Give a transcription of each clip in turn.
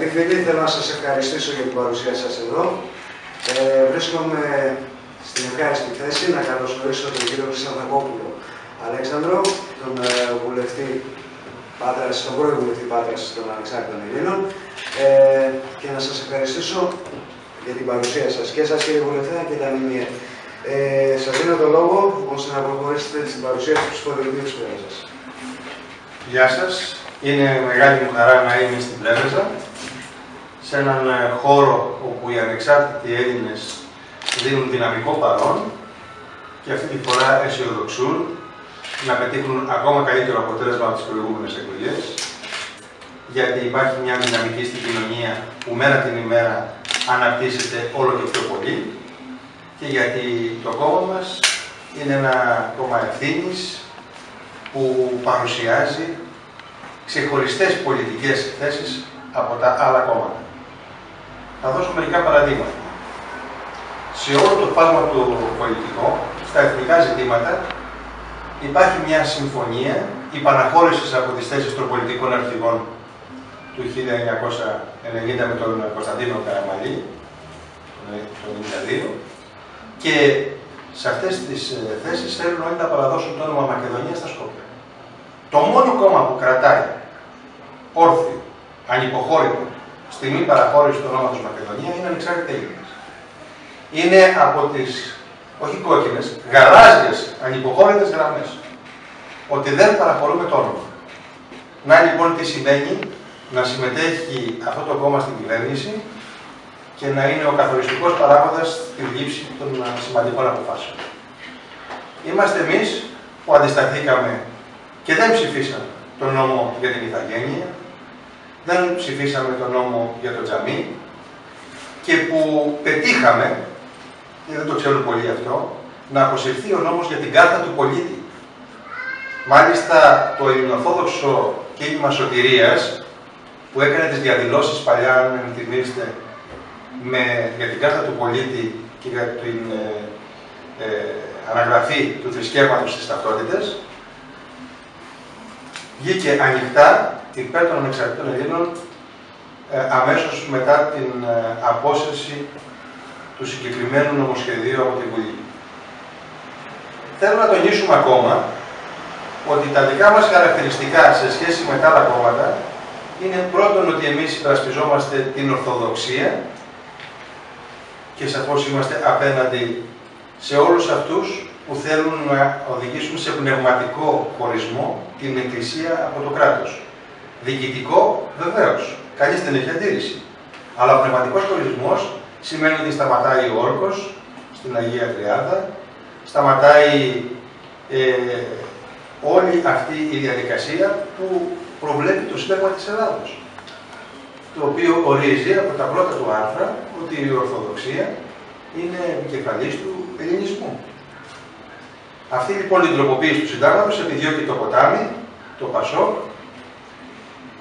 Αγαπητοί φίλοι, θέλω να σας ευχαριστήσω για την παρουσία σας εδώ. Βρίσκομαι στην ευχάριστη θέση να καλωσορίσω τον κύριο Χρυσανθακόπουλο Αλέξανδρο, τον βουλευτή Πάτρας, τον πρώην βουλευτή Πάτρας των Ανεξάρτητων Ελλήνων, και να σας ευχαριστήσω για την παρουσία σας, και σας κύριε βουλευτέ και τα ΜΜΕ. Σας δίνω το λόγο ώστε να προχωρήσετε στην παρουσίαση του ψηφοδελτίου της Πρέβεζας. Γεια σας. Είναι μεγάλη μου χαρά να είμαι στην Πρέβεζα, σε έναν χώρο όπου οι ανεξάρτητοι Έλληνες δίνουν δυναμικό παρόν και αυτή τη φορά αισιοδοξούν να πετύχουν ακόμα καλύτερο αποτέλεσμα από τις προηγούμενες εκλογές, γιατί υπάρχει μια δυναμική στην κοινωνία που μέρα την ημέρα αναπτύσσεται όλο και πιο πολύ και γιατί το κόμμα μας είναι ένα κόμμα ευθύνης που παρουσιάζει ξεχωριστές πολιτικές θέσεις από τα άλλα κόμματα. Θα δώσω μερικά παραδείγματα. Σε όλο το φάσμα του πολιτικό, στα εθνικά ζητήματα, υπάρχει μια συμφωνία υπαναχώρησης από τις θέσεις των πολιτικών αρχηγών του 1990 με τον Κωνσταντίνο Καραμανλή, το 1992, και σε αυτές τις θέσεις θέλουν όλοι να παραδώσουν το όνομα Μακεδονία στα Σκόπια. Το μόνο κόμμα που κρατάει όρθιο, ανυποχώρητο, στη μη παραχώρηση του ονόματος Μακεδονία είναι ανεξάρτητοι Έλληνες. Είναι από τις, όχι κόκκινες, γαλάζιες, ανυποχώρητες γραμμές. Ότι δεν παραχωρούμε το όνομα. Να λοιπόν τι σημαίνει να συμμετέχει αυτό το κόμμα στην κυβέρνηση και να είναι ο καθοριστικός παράγοντας στη λήψη των σημαντικών αποφάσεων. Είμαστε εμείς που αντισταθήκαμε και δεν ψηφίσαμε τον νόμο για την ηθαγένεια, δεν ψηφίσαμε τον νόμο για το τζαμί και που πετύχαμε, και δεν το ξέρουν πολύ αυτό, να αποσυρθεί ο νόμος για την κάρτα του πολίτη. Μάλιστα το ελληνοορθόδοξο κίνημα σωτηρίας που έκανε τις διαδηλώσεις παλιά, αν θυμίστε, για την κάρτα του πολίτη και για την αναγραφή του θρησκεύματος στις ταυτότητες, βγήκε ανοιχτά υπέρ των ανεξαρτητών Ελλήνων αμέσως μετά την απόσυρση του συγκεκριμένου νομοσχεδίου από την Βουλή. Θέλω να τονίσουμε ακόμα ότι τα δικά μας χαρακτηριστικά σε σχέση με τα άλλα κόμματα είναι πρώτον ότι εμείς υπερασπιζόμαστε την Ορθοδοξία και σαφώς είμαστε απέναντι σε όλους αυτούς που θέλουν να οδηγήσουν σε πνευματικό χωρισμό την Εκκλησία από το κράτος. Διοικητικό, βεβαίως, κανείς δεν έχει αντίρρηση. Αλλά ο πνευματικός χωρισμός σημαίνει ότι σταματάει ο όρκος στην Αγία Τριάδα, σταματάει όλη αυτή η διαδικασία που προβλέπει το Σύνταγμα της Ελλάδος, το οποίο ορίζει από τα πρώτα του άρθρα ότι η Ορθοδοξία είναι επικεφαλής του ελληνισμού. Αυτή λοιπόν η τροποποίηση του Συντάγματος επιδιώκει το ποτάμι, το Πασόκ,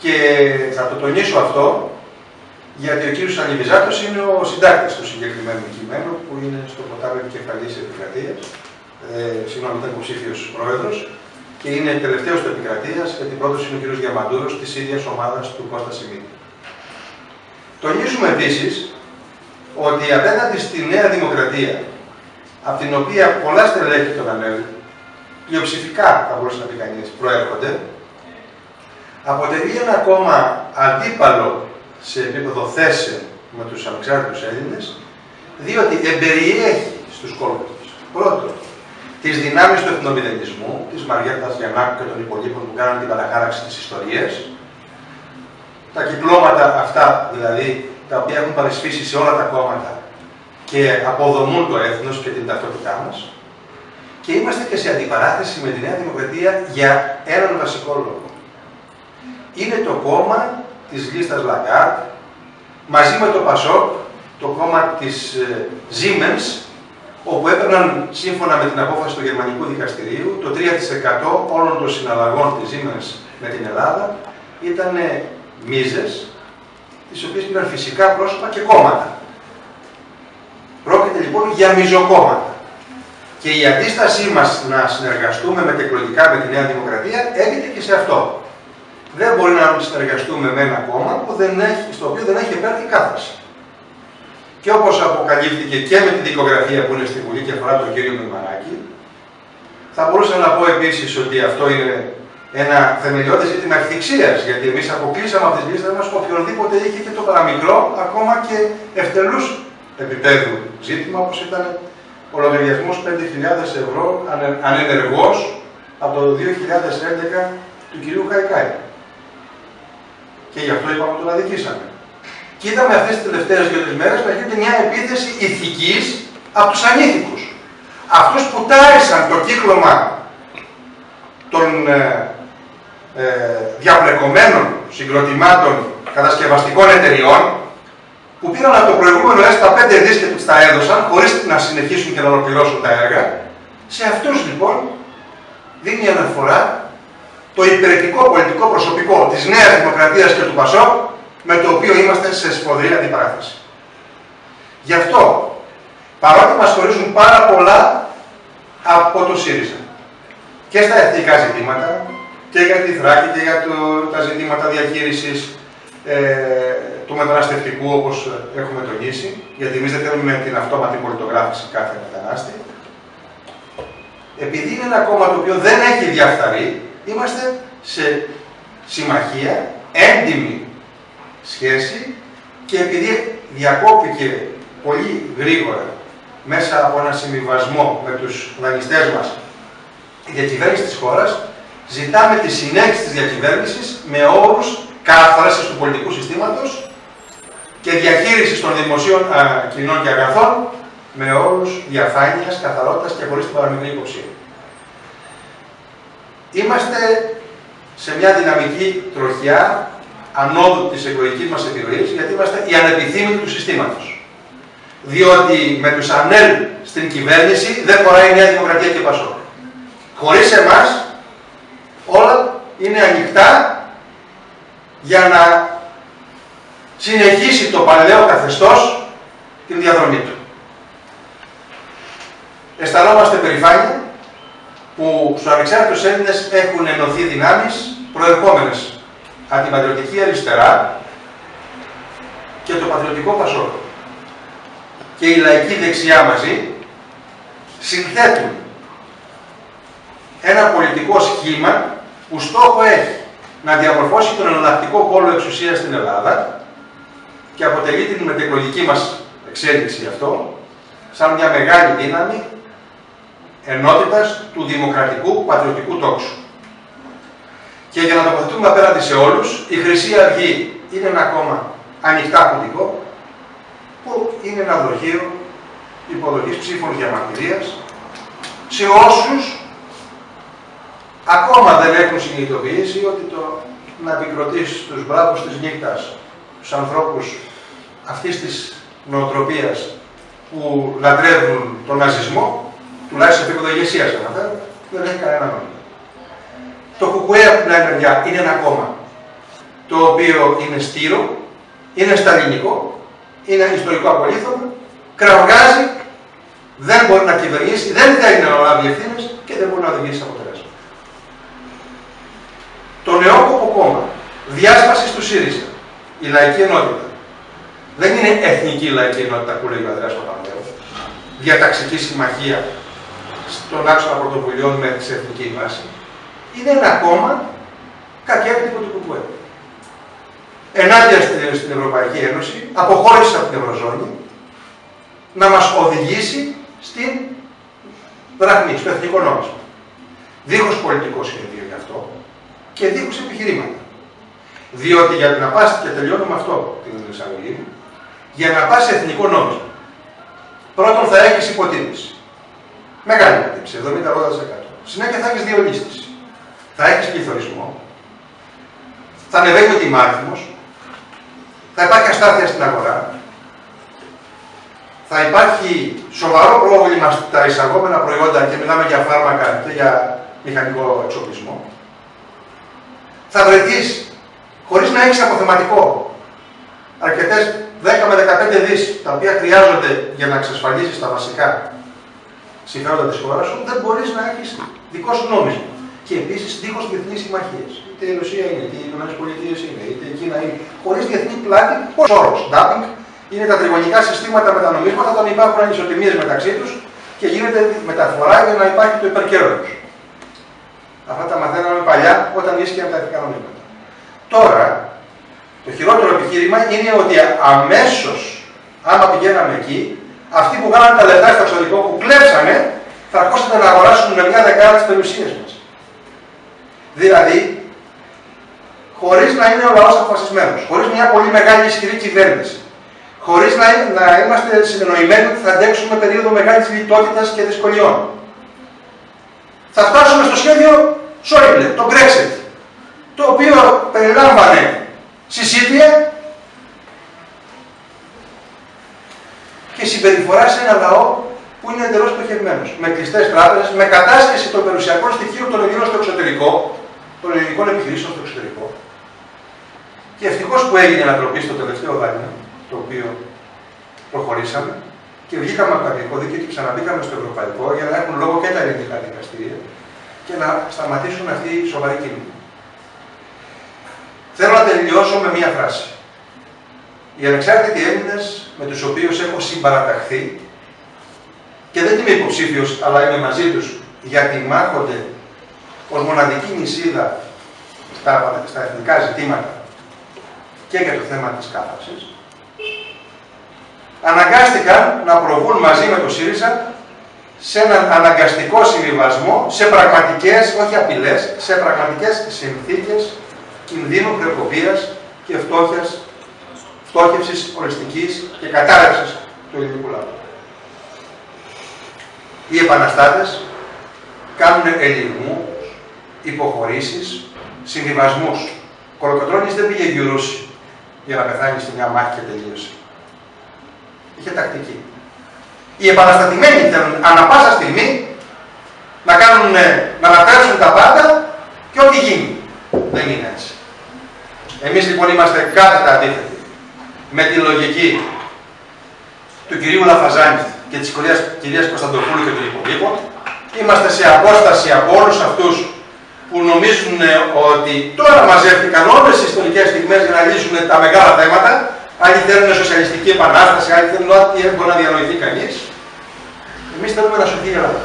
και θα το τονίσω αυτό γιατί ο κύριος Αλιβιζάτος είναι ο συντάκτης του συγκεκριμένου κειμένου που είναι στο ποτάμι επικεφαλής επικρατείας, συγγνώμη, ήταν υποψήφιος πρόεδρος και είναι τελευταίος του επικρατείας, γιατί πρώτος είναι ο κύριος Διαμαντούρος της ίδιας ομάδας του Κώστα Σιμίδη. Τονίζουμε επίσης ότι απέναντι στη Νέα Δημοκρατία, από την οποία πολλά στελέχη των ΑΝΕΛ, πλειοψηφικά θα μπορούσε να πει κανείς, προέρχονται, αποτελεί ένα κόμμα αντίπαλο σε επίπεδο θέσεων με τους ανεξάρτητους Έλληνες, διότι εμπεριέχει στους κόλπους της, πρώτον, τις δυνάμεις του εθνομηδενισμού, της Μαριέτας Γιαννάκου και των υπολείπων που κάνουν την παραχάραξη της ιστορίας, τα κυκλώματα αυτά δηλαδή, τα οποία έχουν παρεσφίσει σε όλα τα κόμματα και αποδομούν το έθνος και την ταυτότητά μας, και είμαστε και σε αντιπαράθεση με τη Νέα Δημοκρατία για έναν βασικό λόγο. Είναι το κόμμα της λίστας Λαγκάρτ, μαζί με το Πασόκ, το κόμμα της Siemens, όπου έπαιρναν σύμφωνα με την απόφαση του Γερμανικού Δικαστηρίου το 3% όλων των συναλλαγών της Siemens με την Ελλάδα ήταν μίζες, τις οποίες πήραν φυσικά πρόσωπα και κόμματα. Πρόκειται λοιπόν για μιζοκόμματα. Και η αντίστασή μας να συνεργαστούμε μετεκλογικά με τη Νέα Δημοκρατία έγινε και σε αυτό. δεν μπορεί να συνεργαστούμε με ένα κόμμα στο οποίο δεν έχει επέλθει κάθαρση. Και όπως αποκαλύφθηκε και με την δικογραφία που είναι στη Βουλή και αφορά τον κύριο Μημαράκη, θα μπορούσα να πω επίσης ότι αυτό είναι ένα θεμελιώδες ζήτημα ευθυξίας, γιατί εμείς αποκλείσαμε από τις λίστες μας οποιονδήποτε είχε και το παραμικρό, ακόμα και ευτελούς επίπεδου ζήτημα, όπως ήταν ο λογαριασμός 5.000 ευρώ ανενεργός από το 2011 του κυρίου Χαϊκάη. Και γι' αυτό είπαμε τον αδικήσαμε. Και είδαμε αυτές τις τελευταίες 2-3 μέρες να γίνεται μια επίθεση ηθικής από τους ανήθικους. Αυτούς που τάρισαν το κύκλωμα των διαπλεκωμένων συγκροτημάτων κατασκευαστικών εταιριών, που πήραν από το προηγούμενο έστα 5 δις και τους τα έδωσαν, χωρίς να συνεχίσουν και να ολοκληρώσουν τα έργα. Σε αυτούς λοιπόν δίνει αναφορά το υπηρετικό πολιτικό προσωπικό της Νέας Δημοκρατίας και του ΠΑΣΟΚ, με το οποίο είμαστε σε σφοδρή αντιπαράθεση. Γι' αυτό, παρότι μας χωρίζουν πάρα πολλά από το ΣΥΡΙΖΑ και στα εθνικά ζητήματα, και για τη Θράκη και για τα ζητήματα διαχείρισης του μεταναστευτικού, όπως έχουμε τονίσει, γιατί εμείς δεν θέλουμε την αυτόματη πολιτογράφηση κάθε μετανάστη. Επειδή είναι ένα κόμμα το οποίο δεν έχει διαφθαρεί, είμαστε σε συμμαχία, έντιμη σχέση, και επειδή διακόπηκε πολύ γρήγορα μέσα από ένα συμβιβασμό με τους δανειστές μας η διακυβέρνηση της χώρας, ζητάμε τη συνέχιση της διακυβέρνησης με όρους κατάστασης του πολιτικού συστήματος και διαχείρισης των δημοσίων κοινών και αγαθών με όρους διαφάνειας, καθαρότητας και χωρίς την παραμικρή υποψία. Είμαστε σε μια δυναμική τροχιά ανόδου της εκλογικής μας επιρροής, γιατί είμαστε οι ανεπιθύμητοι του συστήματος. Διότι με τους ΑΝΕΛ στην κυβέρνηση δεν χωράει η Νέα Δημοκρατία και ΠΑΣΟΚ. Χωρίς εμάς όλα είναι ανοιχτά για να συνεχίσει το παλαιό καθεστώς την διαδρομή του. Αισθανόμαστε περηφάνεια που στους ανεξάρτητους Έλληνες έχουν ενωθεί δυνάμεις προερχόμενες από την πατριωτική αριστερά και το πατριωτικό ΠΑΣΟΚ. Και η λαϊκή δεξιά μαζί συνθέτουν ένα πολιτικό σχήμα που στόχο έχει να διαμορφώσει τον εναλλακτικό πόλο εξουσίας στην Ελλάδα και αποτελεί την μετεκλογική μας εξέλιξη αυτό σαν μια μεγάλη δύναμη ενότητας του δημοκρατικού πατριωτικού τόξου. Και για να τοποθετούμε απέναντι σε όλους, η Χρυσή Αυγή είναι ένα κόμμα ανοιχτά πολιτικό, που είναι ένα δοχείο υποδοχής ψήφων διαμαρτυρίας σε όσους ακόμα δεν έχουν συνειδητοποιήσει ότι το να επικροτήσει τους μπράβους της νύχτας, τους ανθρώπους αυτής της νοοτροπίας που λατρεύουν τον ναζισμό, τουλάχιστον σε επίπεδο ηγεσίας αναφέρω, δεν έχει κανένα νόημα. Το ΚΚΕ από την άλλη μεριά είναι ένα κόμμα το οποίο είναι στήρο, είναι σταλινικό, είναι ιστορικό απολύθωμα, κραυγάζει, δεν μπορεί να κυβερνήσει, δεν θέλει να αναλάβει ευθύνες και δεν μπορεί να οδηγήσει αποτελέσματα. Το νεόκοπο κόμμα διάσπασης του ΣΥΡΙΖΑ, η λαϊκή ενότητα, δεν είναι εθνική λαϊκή ενότητα που λέει ο Ανδρέας Παπανδρέου, διαταξική συμμαχία στον άξονα πρωτοβουλειών με τη εθνική βάση. Είναι ένα κόμμα κακέκτυπο του ΚΚΕ. Ενάντια στην Ευρωπαϊκή Ένωση, αποχώρησε από την Ευρωζώνη, να μας οδηγήσει στην δραχμή, στο εθνικό νόμισμα. Δίχως πολιτικό σχέδιο γι' αυτό και δίχως επιχειρήματα. Διότι για να πας, και τελειώνω με αυτό την εισαγωγή μου, για να πας σε εθνικό νόμισμα, πρώτον θα έχεις υποτίμηση. Μεγάλη υποτίμηση, 70-80%. Συνέχεια θα έχεις διολίσθηση. Θα έχεις πληθωρισμό. Θα ανεβαίνει ο τιμάριθμος. Θα υπάρχει αστάθεια στην αγορά. Θα υπάρχει σοβαρό πρόβλημα στα εισαγόμενα προϊόντα και μιλάμε για φάρμακα και για μηχανικό εξοπλισμό. Θα βρεθείς χωρίς να έχεις αποθεματικό αρκετές 10 με 15 δις τα οποία χρειάζονται για να εξασφαλίσεις τα βασικά συμφέροντα της χώρας σου, δεν μπορείς να έχεις δικό σου νόμισμα. Και επίσης δίχως διεθνείς συμμαχίες. Είτε η Ρωσία είναι, είτε οι ΗΠΑ είναι, είτε η Κίνα είναι. Χωρίς διεθνή πλάτη, ως όρος. Dumping είναι τα τριγωνικά συστήματα με τα νομίσματα όταν υπάρχουν ανισοτιμίες μεταξύ τους και γίνεται μεταφορά για να υπάρχει το υπερκέρδος. Αυτά τα μαθαίναμε παλιά όταν ίσχυαν τα εθνικά νομίσματα. Τώρα, το χειρότερο επιχείρημα είναι ότι αμέσως, άμα πηγαίναμε εκεί, αυτοί που κάνανε τα λεφτά στο εξωτερικό που κλέψανε, θα αρχίσουν να αγοράσουν με μια δεκάδα τις περιουσίες μας. Δηλαδή, χωρίς να είναι ο λαός αποφασισμένος, χωρίς μια πολύ μεγάλη ισχυρή κυβέρνηση, χωρίς να είμαστε συνεννοημένοι ότι θα αντέξουμε περίοδο μεγάλης λιτότητας και δυσκολιών. Θα φτάσουμε στο σχέδιο Σόιμπλε, το Brexit, το οποίο περιλάμβανε συσίτια και συμπεριφορά σε ένα λαό που είναι εντελώς πτωχευμένος. Με κλειστές τράπεζες, με κατάσχεση των περιουσιακών στοιχείων των Ελλήνων στο εξωτερικό, των ελληνικών επιχειρήσεων στο εξωτερικό. Και ευτυχώς που έγινε ανατροπή στο τελευταίο δάνειο, το οποίο προχωρήσαμε και βγήκαμε από το αγγλικό δίκαιο και ξαναμπήκαμε στο ευρωπαϊκό για να έχουν λόγο και τα ελληνικά δικαστήρια και να σταματήσουν αυτή η σοβαρή κίνηση. Θέλω να τελειώσω με μία φράση. Οι ανεξάρτητοι Έλληνες με τους οποίους έχω συμπαραταχθεί και δεν είμαι υποψήφιος, αλλά είμαι μαζί τους γιατί μάχονται ως μοναδική νησίδα στα εθνικά ζητήματα και για το θέμα της κάθαρσης, αναγκάστηκαν να προβούν μαζί με το ΣΥΡΙΖΑ σε έναν αναγκαστικό συμβιβασμό, σε πραγματικές, όχι απειλές, σε πραγματικές συνθήκες κινδύνου, χρεοκοπίας και φτώχευσης οριστικής και κατάρρευσης του ελληνικού λαού. Οι επαναστάτες κάνουν ελιγμούς, υποχωρήσεις, συμβιβασμούς. Ο Κολοκοτρώνης δεν πήγε γιουρούσι για να πεθάνει στη μια μάχη και τελείωσε. Είχε τακτική. Οι επαναστατημένοι θέλουν ανά πάσα στιγμή να αναπτύξουν τα πάντα και ό,τι γίνει. Δεν είναι έτσι. Εμείς λοιπόν είμαστε κάθετα αντίθετοι με τη λογική του κυρίου Λαφαζάνη και της κυρίας Κωνσταντοπούλου και των υπολείπων. Είμαστε σε απόσταση από όλους αυτούς που νομίζουν ότι τώρα μαζεύτηκαν όλες οι ιστορικές στιγμές για να λύσουν τα μεγάλα θέματα. Άλλοι θέλουν σοσιαλιστική επανάσταση, άλλοι θέλουν ό,τι μπορεί να διανοηθεί κανείς. Εμείς θέλουμε να σωθεί η Ελλάδα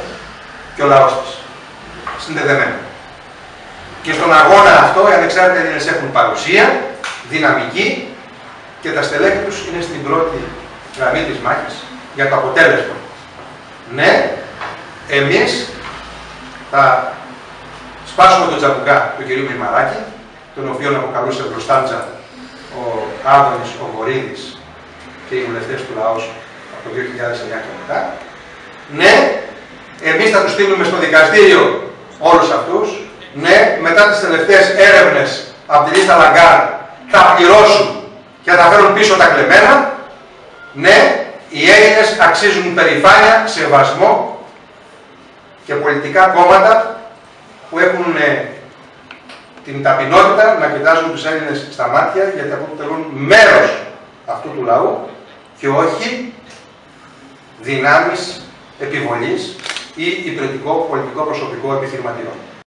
και ο λαός της, συνδεδεμένο. Και στον αγώνα αυτό οι ανεξάρτητοι Έλληνες έχουν παρουσία, δυναμική και τα στελέχη τους είναι στην πρώτη γραμμή της μάχης για το αποτέλεσμα. Ναι, εμείς θα σπάσουμε τον τζαμπουκά του κ. Μημαράκη, τον οποίο αποκαλούσε μπροστάντζα ο Άδωνης, ο Βορύδης και οι βουλευτές του λαού από το 2009 και μετά. Ναι, εμείς θα τους στείλουμε στο δικαστήριο όλους αυτούς. Ναι, μετά τις τελευταίες έρευνες από τη λίστα Λαγκάρ θα πληρώσουν και θα φέρουν πίσω τα κλεμμένα. Ναι, οι Έλληνες αξίζουν περηφάνεια, σεβασμό και πολιτικά κόμματα που έχουν την ταπεινότητα να κοιτάζουν τους Έλληνες στα μάτια γιατί αποτελούν μέρος αυτού του λαού και όχι δυνάμεις επιβολής ή υπηρετικό πολιτικό προσωπικό επιχειρηματιών.